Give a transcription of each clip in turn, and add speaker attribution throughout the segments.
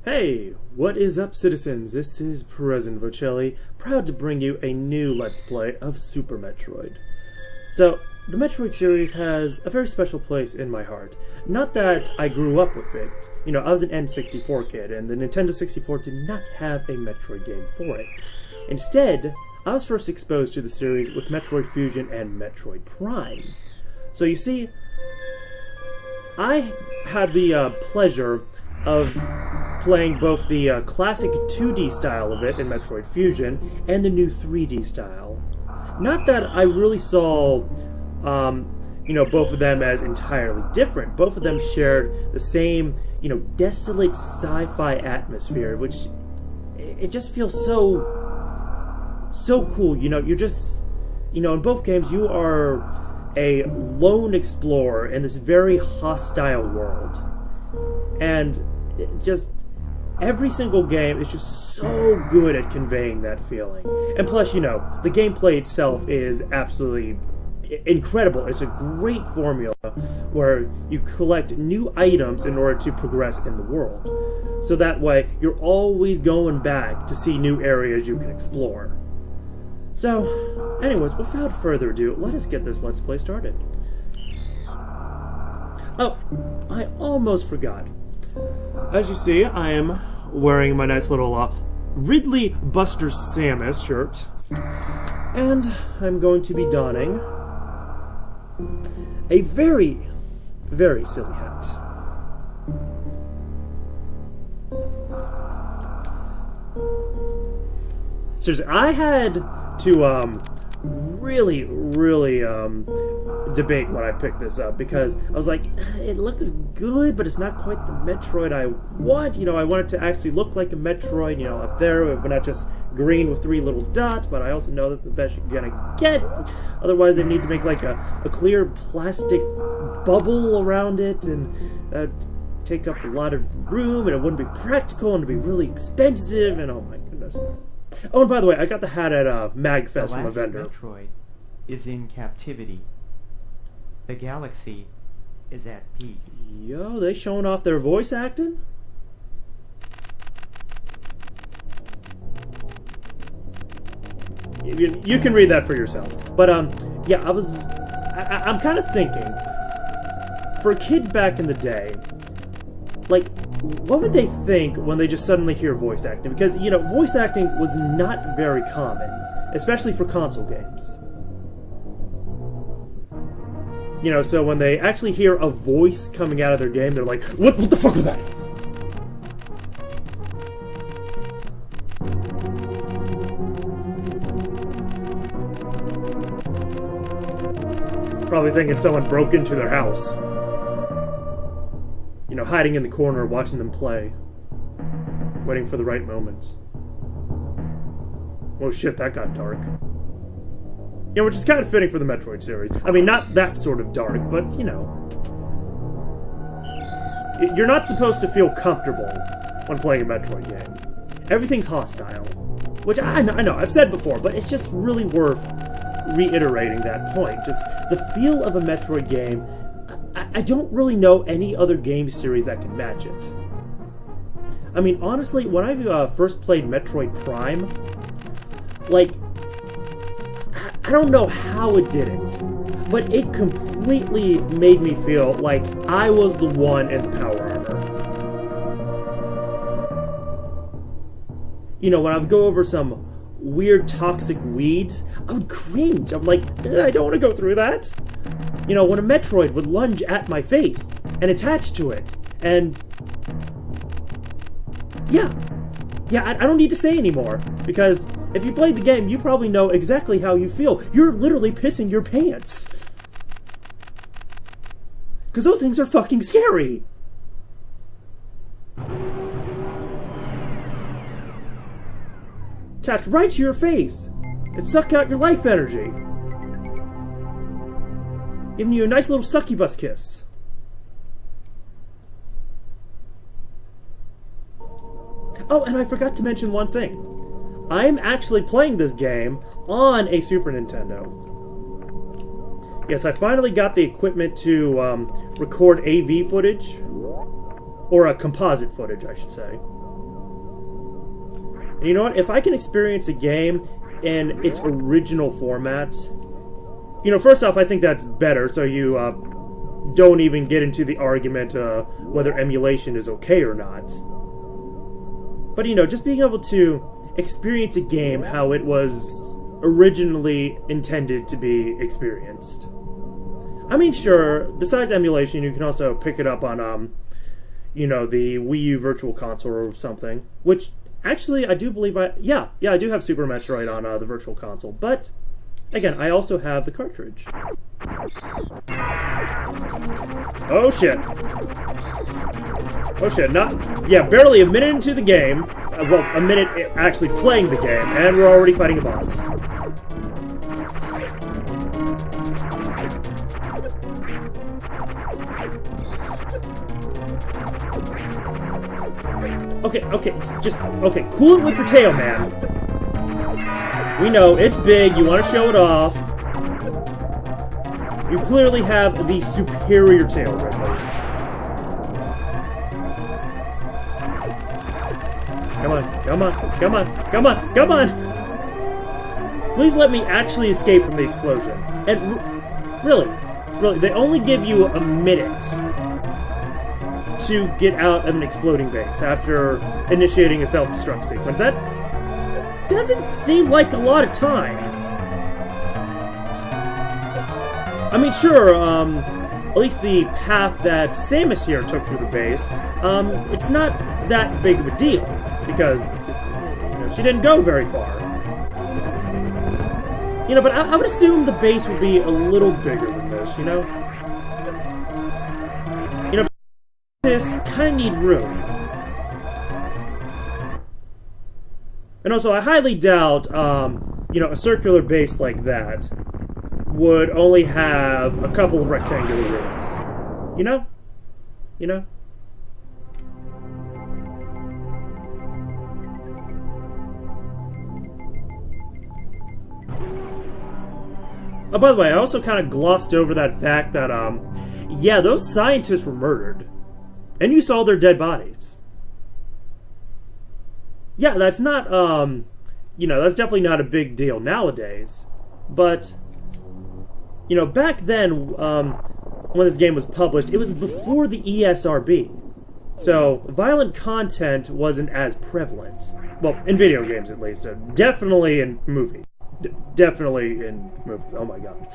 Speaker 1: Hey, what is up, citizens? This is President Vochelli, proud to bring you a new Let's Play of Super Metroid. So, the Metroid series has a very special place in my heart. Not that I grew up with it. You know, I was an N64 kid, and the Nintendo 64 did not have a Metroid game for it. Instead, I was first exposed to the series with Metroid Fusion and Metroid Prime. So you see, I had the pleasure of playing both the classic 2D style of it in Metroid Fusion and the new 3D style. Not that I really saw, both of them as entirely different. Both of them shared the same, desolate sci-fi atmosphere, which it just feels so cool. You're just, in both games you are a lone explorer in this very hostile world. And just every single game is just so good at conveying that feeling. And plus, the gameplay itself is absolutely incredible. It's a great formula where you collect new items in order to progress in the world. So that way, you're always going back to see new areas you can explore. So, anyways, without further ado, let us get this Let's Play started. Oh, I almost forgot. As you see, I am wearing my nice little Ridley Buster Samus shirt, and I'm going to be donning a very, very silly hat. Seriously, I had to really debate when I picked this up, because I was like, it looks good, but it's not quite the Metroid I want. I want it to actually look like a Metroid, up there, but not just green with 3 little dots, but I also know that's the best you're gonna get. Otherwise, they need to make like a clear plastic bubble around it, and that'd take up a lot of room, and it wouldn't be practical, and it'd be really expensive, and oh my goodness. Oh, and by the way, I got the hat at MagFest from a vendor.
Speaker 2: Metroid is in captivity. The galaxy is at peace.
Speaker 1: Yo, they showing off their voice acting? You can read that for yourself. But, yeah, I'm kind of thinking, for a kid back in the day, like, what would they think when they just suddenly hear voice acting? Because, voice acting was not very common, especially for console games. So when they actually hear a voice coming out of their game, they're like, what the fuck was that? Probably thinking someone broke into their house. Hiding in the corner, watching them play. Waiting for the right moment. Oh shit, that got dark. Which is kind of fitting for the Metroid series. I mean, not that sort of dark, but, you're not supposed to feel comfortable when playing a Metroid game. Everything's hostile. Which, I know, I've said before, but it's just really worth reiterating that point. Just the feel of a Metroid game, I don't really know any other game series that can match it. I mean, honestly, when I first played Metroid Prime, like, I don't know how it did it, but it completely made me feel like I was the one in the power armor. When I would go over some weird toxic weeds, I would cringe. I'm like, I don't want to go through that. When a Metroid would lunge at my face and attach to it, and yeah, I don't need to say anymore, because if you played the game, you probably know exactly how you feel. You're literally pissing your pants. Because those things are fucking scary. Attached right to your face and suck out your life energy. Giving you a nice little succubus kiss. Oh, and I forgot to mention one thing. I'm actually playing this game on a Super Nintendo. Yes, I finally got the equipment to record AV footage, or a composite footage, I should say. And you know what? If I can experience a game in its original format, you know, first off, I think that's better, so you don't even get into the argument whether emulation is okay or not. But, you know, just being able to experience a game how it was originally intended to be experienced. I mean, sure, besides emulation, you can also pick it up on, you know, the Wii U Virtual Console or something, which, actually, I do believe I do have Super Metroid on the Virtual Console, but, again, I also have the cartridge. Oh, shit. Oh, shit, barely a minute into the game, well, a minute actually playing the game, and we're already fighting a boss. Okay, cool it with your tail, man. We know, it's big, you want to show it off. You clearly have the superior tail, Ridley. Come on! Please let me actually escape from the explosion. And really, they only give you a minute to get out of an exploding base after initiating a self-destruct sequence. That doesn't seem like a lot of time. I mean, sure, at least the path that Samus here took through the base, it's not that big of a deal, because, you know, she didn't go very far. You know, but I would assume the base would be a little bigger than this, you know? You know, this kind of need room. And also, I highly doubt, you know, a circular base like that would only have a couple of rectangular rooms. You know? You know? Oh, by the way, I also kind of glossed over that fact that, yeah, those scientists were murdered. And you saw their dead bodies. Yeah, that's not, you know, that's definitely not a big deal nowadays. But, you know, back then, when this game was published, it was before the ESRB. So, violent content wasn't as prevalent. Well, in video games at least. Definitely in movies. Definitely in movies. Oh my god.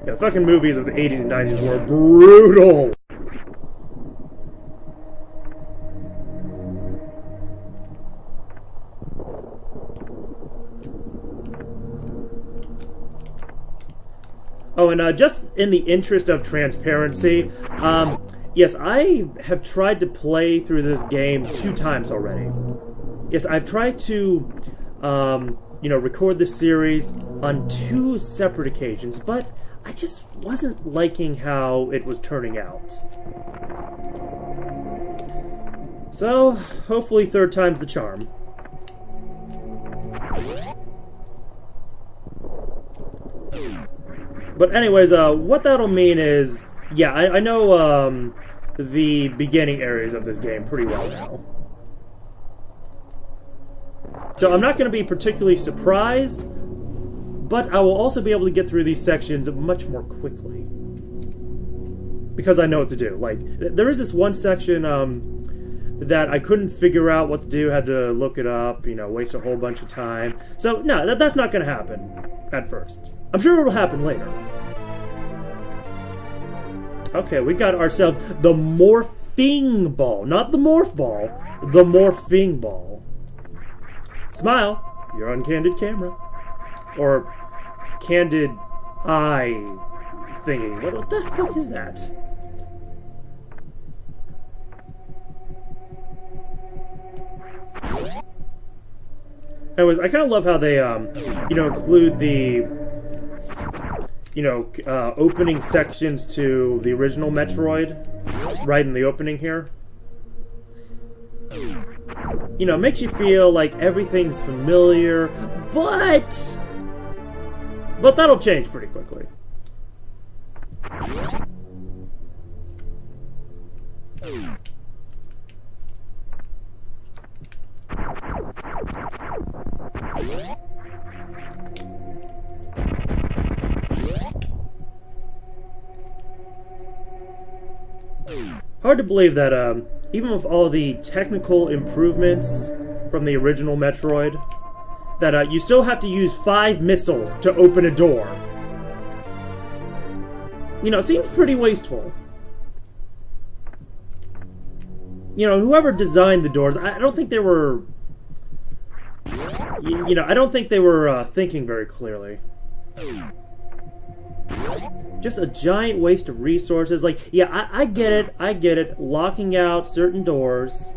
Speaker 1: Yeah, the fucking movies of the 80s and 90s were brutal. Oh, and just in the interest of transparency, yes, I have tried to play through this game 2 times already. Yes, I've tried to, you know, record this series on 2 separate occasions, but I just wasn't liking how it was turning out. So, hopefully 3rd time's the charm. But anyways, what that'll mean is, yeah, I know the beginning areas of this game pretty well now. So I'm not going to be particularly surprised, but I will also be able to get through these sections much more quickly. Because I know what to do. Like, there is this one section that I couldn't figure out what to do, had to look it up, you know, waste a whole bunch of time. So, no, that's not going to happen at first. I'm sure it'll happen later. Okay, we got ourselves the morphing ball. Not the morph ball, the morphing ball. Smile, you're on candid camera. Or candid eye thingy. What the fuck is that? Anyways, I kind of love how they, you know, include the, you know, opening sections to the original Metroid right in the opening here. You know, makes you feel like everything's familiar, but that'll change pretty quickly. Hard to believe that even with all the technical improvements from the original Metroid, that you still have to use 5 missiles to open a door. You know, it seems pretty wasteful. You know, whoever designed the doors, I don't think they were... You know, I don't think they were thinking very clearly. Just a giant waste of resources. Like, yeah, I get it. Locking out certain doors.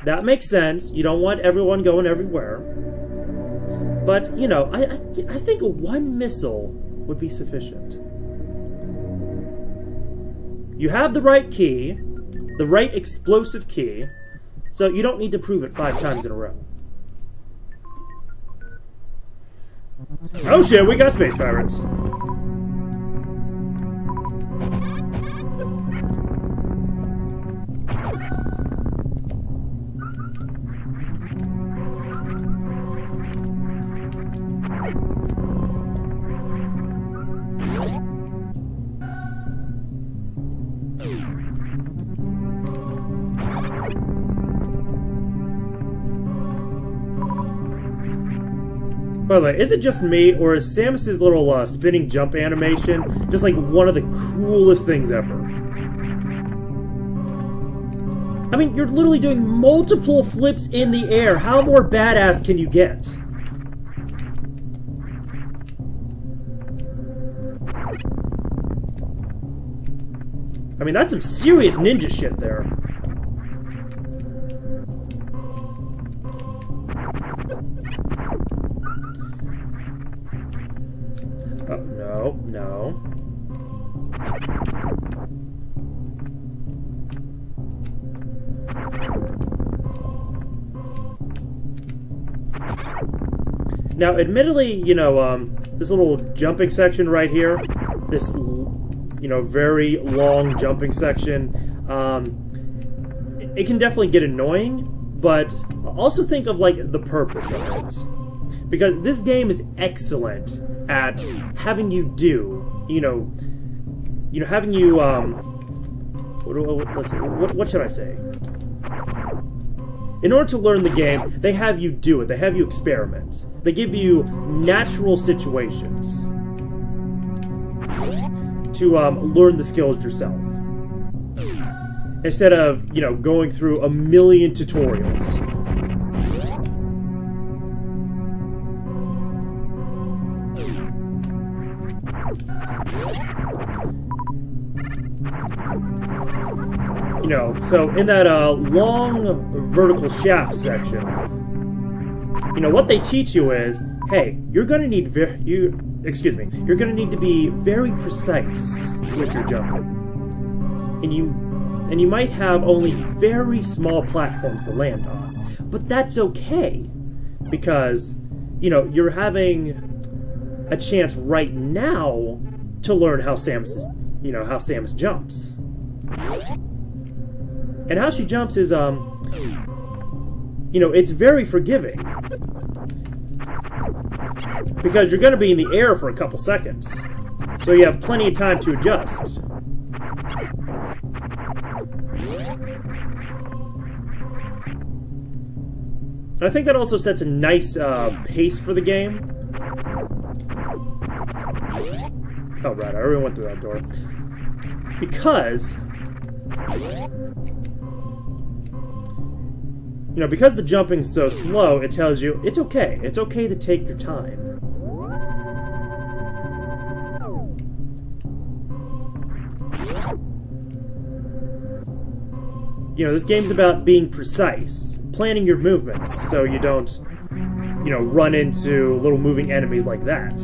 Speaker 1: That makes sense. You don't want everyone going everywhere. But, you know, I think 1 missile would be sufficient. You have the right key, the right explosive key, so you don't need to prove it 5 times in a row. Oh shit, we got space pirates. By the way, is it just me, or is Samus's little spinning jump animation just like one of the coolest things ever? I mean, you're literally doing multiple flips in the air. How more badass can you get? I mean, that's some serious ninja shit there. Oh, no, no. Now, admittedly, you know, this little jumping section right here, this, you know, very long jumping section, it can definitely get annoying, but also think of, like, the purpose of it. Because this game is excellent at having you do, you know, having you, let's see, what should I say? In order to learn the game, they have you do it. They have you experiment. They give you natural situations to learn the skills yourself. Instead of, you know, going through a million tutorials. You know, so in that long vertical shaft section, you know, what they teach you is, hey, you're gonna need you're gonna need to be very precise with your jumping, and you might have only very small platforms to land on, but that's okay, because, you know, you're having a chance right now to learn how Samus jumps. And how she jumps is, you know, it's very forgiving. Because you're going to be in the air for a couple seconds. So you have plenty of time to adjust. And I think that also sets a nice pace for the game. Oh, right, I already went through that door. Because... you know, because the jumping's so slow, it tells you it's okay. It's okay to take your time. You know, this game's about being precise, planning your movements so you don't, you know, run into little moving enemies like that.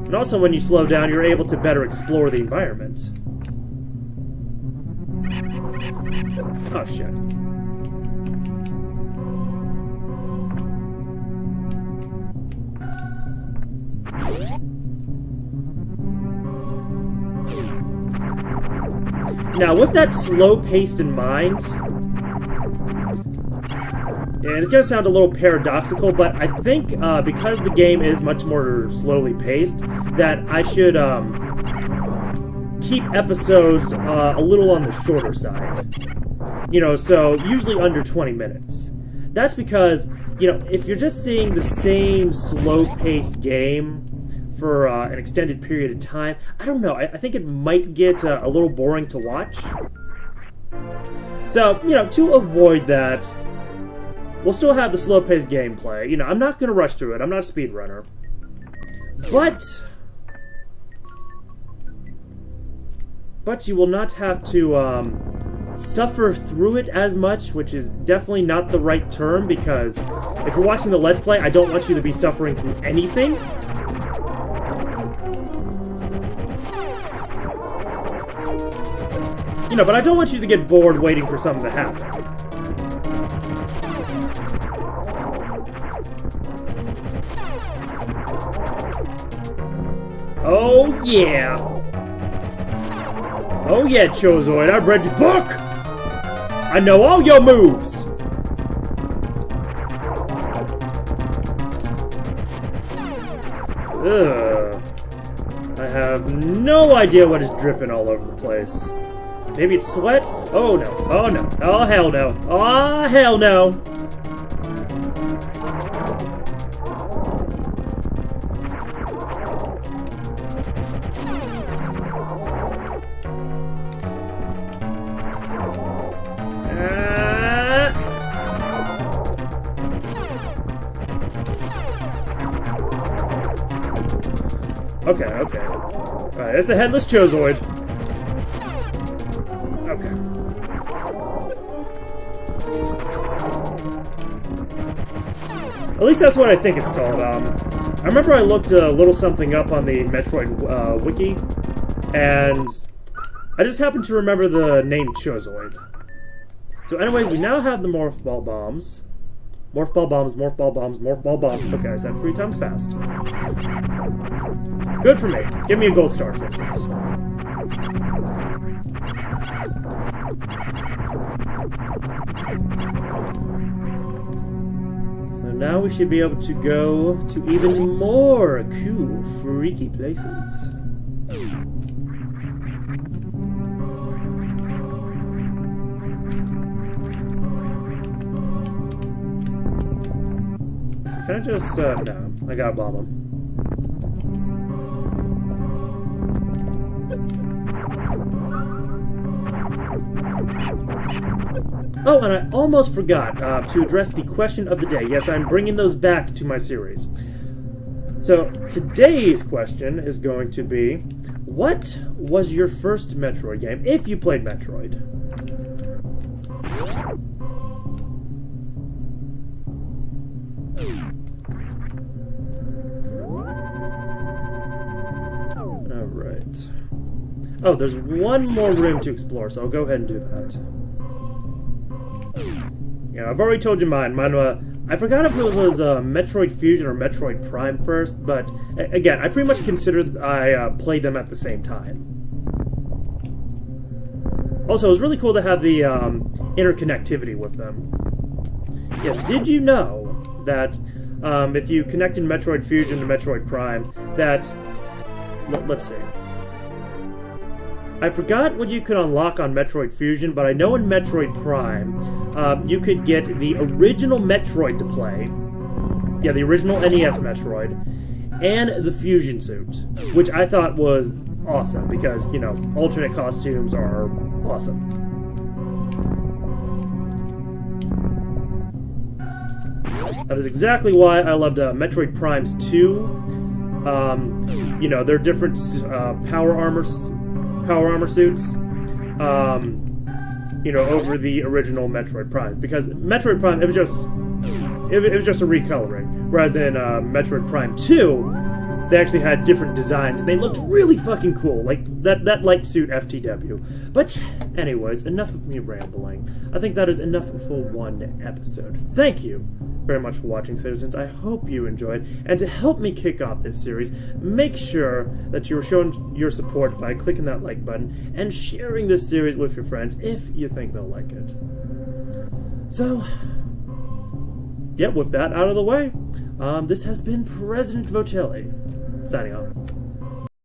Speaker 1: And also, when you slow down, you're able to better explore the environment. Oh, shit. Now, with that slow pace in mind, and it's going to sound a little paradoxical, but I think because the game is much more slowly paced, that I should keep episodes a little on the shorter side. You know, so usually under 20 minutes. That's because, you know, if you're just seeing the same slow-paced game for an extended period of time, I don't know, I think it might get a little boring to watch. So, you know, to avoid that, we'll still have the slow-paced gameplay. You know, I'm not going to rush through it. I'm not a speedrunner. But you will not have to suffer through it as much, which is definitely not the right term, because if you're watching the Let's Play, I don't want you to be suffering through anything. You know, but I don't want you to get bored waiting for something to happen. Oh yeah! Oh yeah, Chozoid, I've read your book! I know all your moves! Ugh. I have no idea what is dripping all over the place. Maybe it's sweat? Oh no. Oh no. Oh hell no. Oh hell no. Okay, okay. Alright, there's the headless Chozoid. Okay. At least that's what I think it's called. I remember I looked a little something up on the Metroid wiki, and I just happened to remember the name Chozoid. So anyway, we now have the Morph Ball Bombs. Morph Ball Bombs, Morph Ball Bombs, Morph Ball Bombs. Okay, I said 3 times fast. Good for me. Give me a gold star, Simpsons. So now we should be able to go to even more cool, freaky places. So can I just, no, I gotta bomb him. Oh, and I almost forgot to address the question of the day. Yes, I'm bringing those back to my series. So, today's question is going to be, what was your first Metroid game, if you played Metroid? Alright. Oh, there's one more room to explore, so I'll go ahead and do that. Yeah, I've already told you mine. I forgot if it was Metroid Fusion or Metroid Prime first, but again, I pretty much considered I played them at the same time. Also, it was really cool to have the interconnectivity with them. Yes, did you know that if you connected Metroid Fusion to Metroid Prime, that... Let's see. I forgot what you could unlock on Metroid Fusion, but I know in Metroid Prime, you could get the original Metroid to play. Yeah, the original NES Metroid. And the Fusion suit, which I thought was awesome, because, you know, alternate costumes are awesome. That is exactly why I loved Metroid Prime's 2. You know, they're different power armor suits, you know, over the original Metroid Prime, because Metroid Prime, it was just a recoloring, whereas in Metroid Prime 2, they actually had different designs, and they looked really fucking cool, like that light suit FTW. But anyways, enough of me rambling. I think that is enough for one episode. Thank you very much for watching, citizens. I hope you enjoyed, and to help me kick off this series, make sure that you're showing your support by clicking that like button and sharing this series with your friends if you think they'll like it. So, yeah, with that out of the way, this has been President Vochelli, signing off.